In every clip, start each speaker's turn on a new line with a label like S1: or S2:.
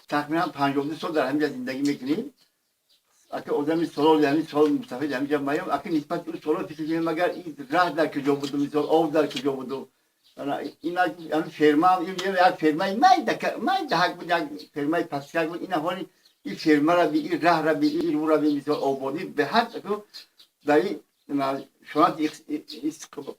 S1: تقریبا 50 سال در همینجا زندگی میکنیم. اگه آدمی سال یعنی سال مستفید همینجا میام. اگه نسبت اون سال فکر مگر این راه در کجا بود، مثال آب در کجا بود. اینا یعنی فرما این یک فرمای من دهک بود، یک فرمای پسیک بود. این حالی این فرما را بی این راه را بی این رو را بی مثال آبادی به هر تو دایی شما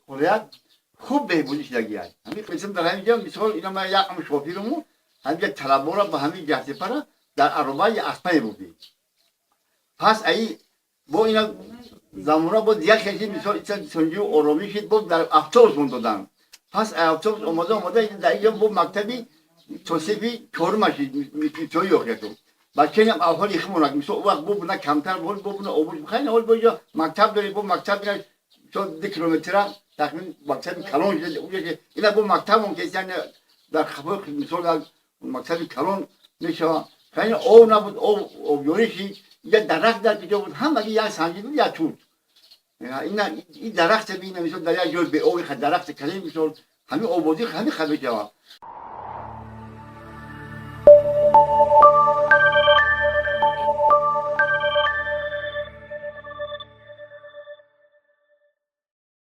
S1: قدرت خوب بهبودی شدگی است. همین قسم در همینجا مثال اینا ما یک شوفیرمون همینجا طلبا را با همین جهت پر در عربای اسپای بودی. پس ای با اینا زمانه با دیگر کسی مثال اینا سنجی و آرامی شد بود در اتوبوس من دادن. پس اتوبوس آماده در اینجا با مکتبی توصیفی چهارمشی میتونی یکی تو. بچه هم اول یخمونک مثال وقت بودن کمتر بود بودن آبود خیلی اول باید مکتب داری با مکتب داری چون 2 کیلومتر تقریبا مکتب کلان شده اونجا اینا با مکتب هم کسی در خبر مثال در مکتب کلان میشه خیلی او نبود او یوریشی یا درخت در کجا بود هم اگه یا سنجی بود یا چود این درخت بینه مثال در یک جای به اوی خد درخت کلیم مثال همین آبادی همین خبر جواب